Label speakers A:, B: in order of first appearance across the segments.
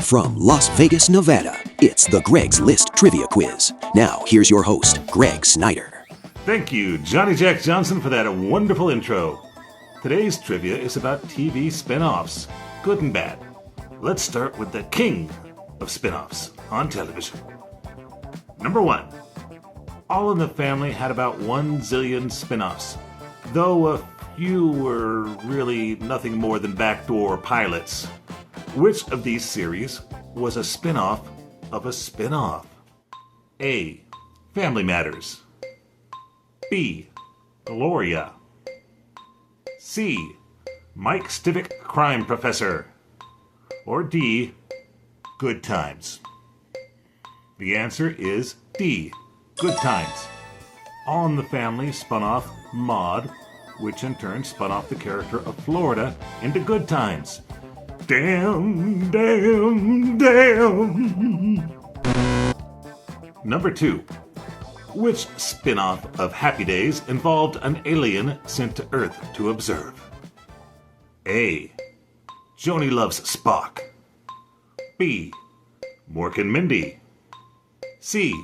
A: From Las Vegas, Nevada, it's the Greg's List Trivia Quiz. Now, here's your host, Greg Snyder.
B: Thank you, Johnny Jack Johnson, for that wonderful intro. Today's trivia is about TV spin-offs, good and bad. Let's start with the king of spin-offs on television. Number 1. All in the Family had about 1 zillion spin-offs, though a few were really nothing more than backdoor pilots. Which of these series was a spin-off of a spin-off? A. Family Matters. B. Gloria. C. Mike Stivic, Crime Professor. Or D. Good Times. The answer is D. Good Times. All in the Family spun off Maude, which in turn spun off the character of Florida into Good Times. Damn, damn, damn. Number 2. Which spin-off of Happy Days involved an alien sent to Earth to observe? A. Joni Loves Spock. B. Mork and Mindy. C.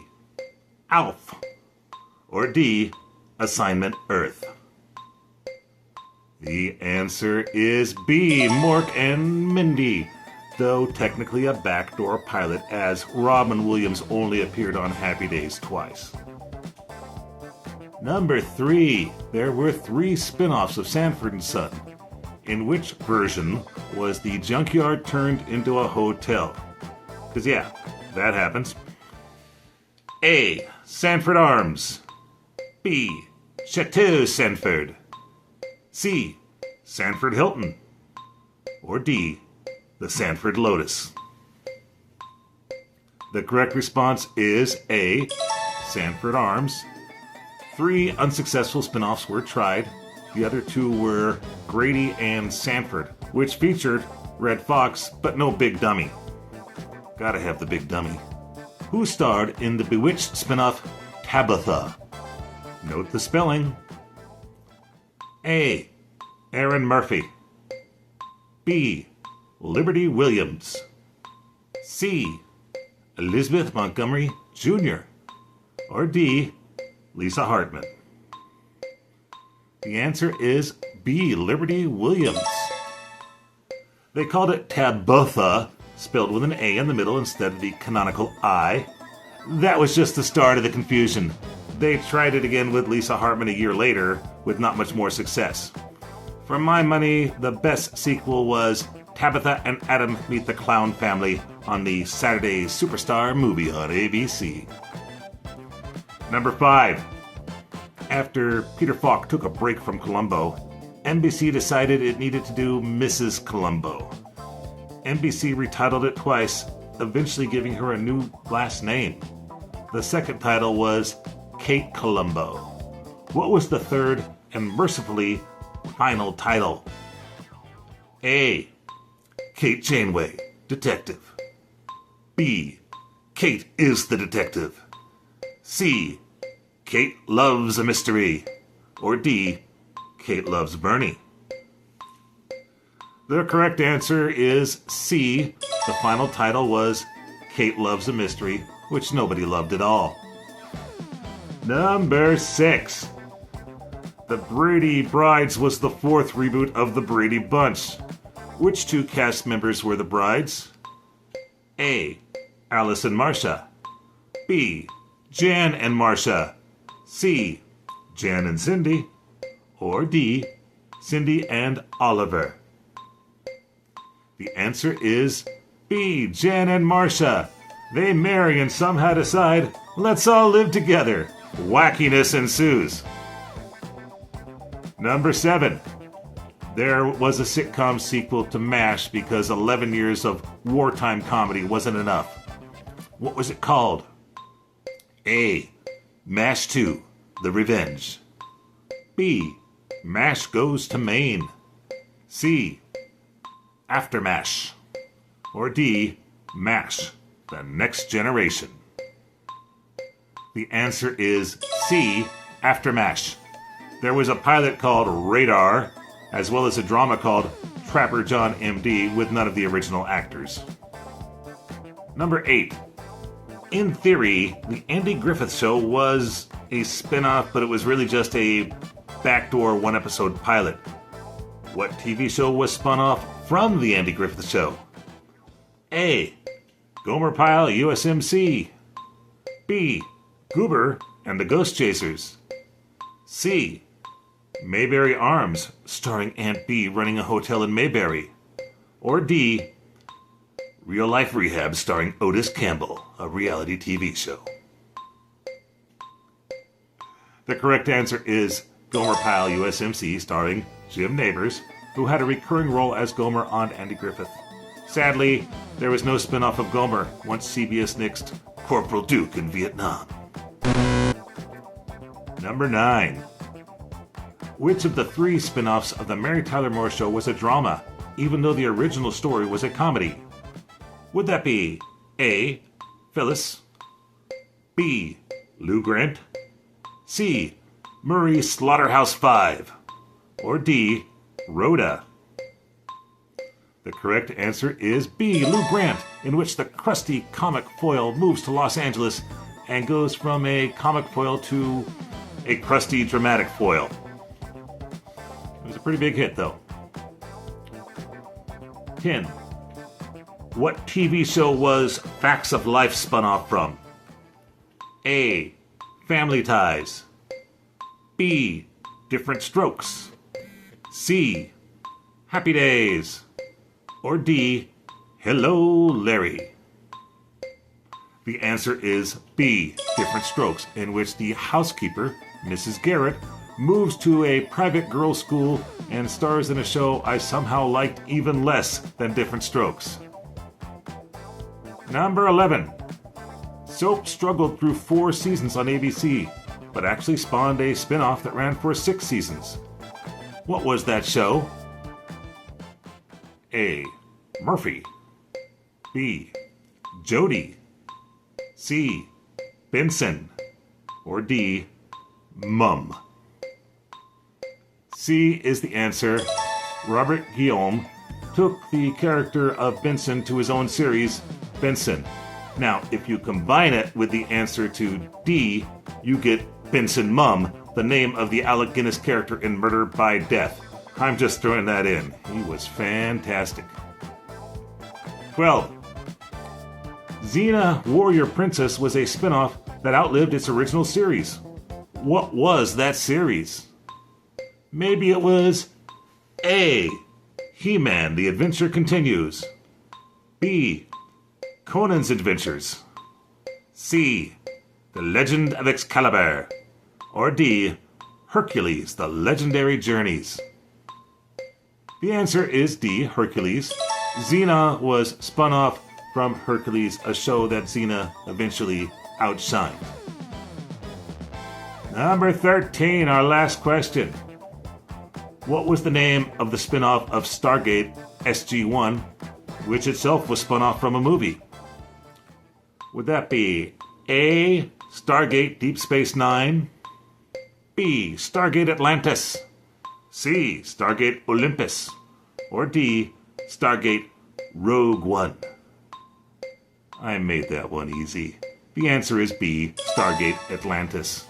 B: Alf. Or D. Assignment Earth. The answer is B. Mork and Mindy, though technically a backdoor pilot, as Robin Williams only appeared on Happy Days twice. Number 3. There were 3 spin-offs of Sanford & Son. In which version was the junkyard turned into a hotel? Because yeah, that happens. A. Sanford Arms. B. Chateau Sanford. C. Sanford Hilton. Or D. The Sanford Lotus. The correct response is A. Sanford Arms. 3 unsuccessful spin-offs were tried. The other 2 were Grady and Sanford, which featured Red Fox, but no Big Dummy. Gotta have the Big Dummy. Who starred in the Bewitched spin-off Tabitha? Note the spelling. A. Aaron Murphy. B. Liberty Williams. C. Elizabeth Montgomery Jr. Or D. Lisa Hartman. The answer is B. Liberty Williams. They called it Tabitha, spelled with an A in the middle instead of the canonical I. That was just the start of the confusion. They tried it again with Lisa Hartman a year later, with not much more success. For my money, the best sequel was Tabitha and Adam Meet the Clown Family on the Saturday Superstar movie on ABC. Number 5. After Peter Falk took a break from Columbo, NBC decided it needed to do Mrs. Columbo. NBC retitled it twice, eventually giving her a new last name. The second title was Kate Columbo. What was the third and mercifully final title? A. Kate Janeway, Detective. B. Kate is the Detective. C. Kate Loves a Mystery. Or D. Kate Loves Bernie. The correct answer is C. The final title was Kate Loves a Mystery, which nobody loved at all. Number 6. The Brady Brides was the 4th reboot of The Brady Bunch. Which 2 cast members were the brides? A. Alice and Marcia. B. Jan and Marcia. C. Jan and Cindy. Or D. Cindy and Oliver. The answer is B. Jan and Marcia. They marry and somehow decide, let's all live together. Wackiness ensues. Number 7. There was a sitcom sequel to MASH because 11 years of wartime comedy wasn't enough. What was it called? A. MASH 2, The Revenge. B. MASH Goes to Maine. C. After MASH. Or D. MASH, The Next Generation. The answer is C. After MASH. There was a pilot called Radar, as well as a drama called Trapper John M.D. with none of the original actors. Number 8. In theory, the Andy Griffith Show was a spin-off, but it was really just a backdoor one-episode pilot. What TV show was spun off from the Andy Griffith Show? A. Gomer Pyle USMC. B. Goober and the Ghost Chasers. C. Mayberry Arms, starring Aunt Bee running a hotel in Mayberry. Or D. Real Life Rehab, starring Otis Campbell, a reality TV show. The correct answer is Gomer Pyle USMC, starring Jim Nabors, who had a recurring role as Gomer on Andy Griffith. Sadly, there was no spin-off of Gomer once CBS nixed Corporal Duke in Vietnam. Number 9. Which of the 3 spin-offs of The Mary Tyler Moore Show was a drama, even though the original story was a comedy? Would that be A. Phyllis, B. Lou Grant, C. Murray Slaughterhouse-Five, or D. Rhoda? The correct answer is B. Lou Grant, in which the crusty comic foil moves to Los Angeles and goes from a comic foil to a crusty dramatic foil. It was a pretty big hit, though. 10. What TV show was Facts of Life spun off from? A. Family Ties. B. Different Strokes. C. Happy Days. Or D. Hello, Larry. The answer is B. Different Strokes, in which the housekeeper, Mrs. Garrett, moves to a private girls' school and stars in a show I somehow liked even less than Different Strokes. Number 11. Soap struggled through 4 seasons on ABC, but actually spawned a spin-off that ran for 6 seasons. What was that show? A. Murphy. B. Jody. C. Benson. Or D. Mum. C is the answer. Robert Guillaume took the character of Benson to his own series, Benson. Now, if you combine it with the answer to D, you get Benson Mum, the name of the Alec Guinness character in Murder by Death. I'm just throwing that in. He was fantastic. 12. Xena Warrior Princess was a spin-off that outlived its original series. What was that series? Maybe it was A. He-Man, The Adventure Continues. B. Conan's Adventures. C. The Legend of Excalibur. Or D. Hercules, The Legendary Journeys. The answer is D. Hercules. Xena was spun off from Hercules, a show that Xena eventually outshined. Number 13, our last question. What was the name of the spin-off of Stargate SG-1, which itself was spun off from a movie? Would that be A. Stargate Deep Space Nine, B. Stargate Atlantis, C. Stargate Olympus, or D. Stargate Rogue One? I made that one easy. The answer is B. Stargate Atlantis.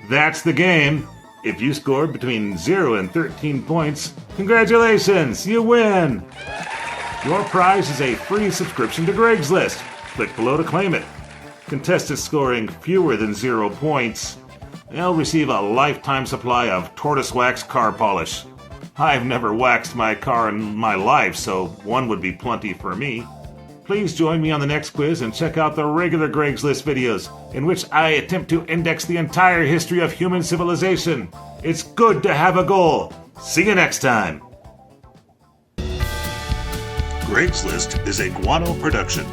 B: That's the game. If you scored between 0 and 13 points, congratulations, you win! Your prize is a free subscription to Greg's List. Click below to claim it. Contestants scoring fewer than 0 points, they'll receive a lifetime supply of tortoise wax car polish. I've never waxed my car in my life, so one would be plenty for me. Please join me on the next quiz and check out the regular Greg's List videos, in which I attempt to index the entire history of human civilization. It's good to have a goal. See you next time. Greg's List is a Guano production.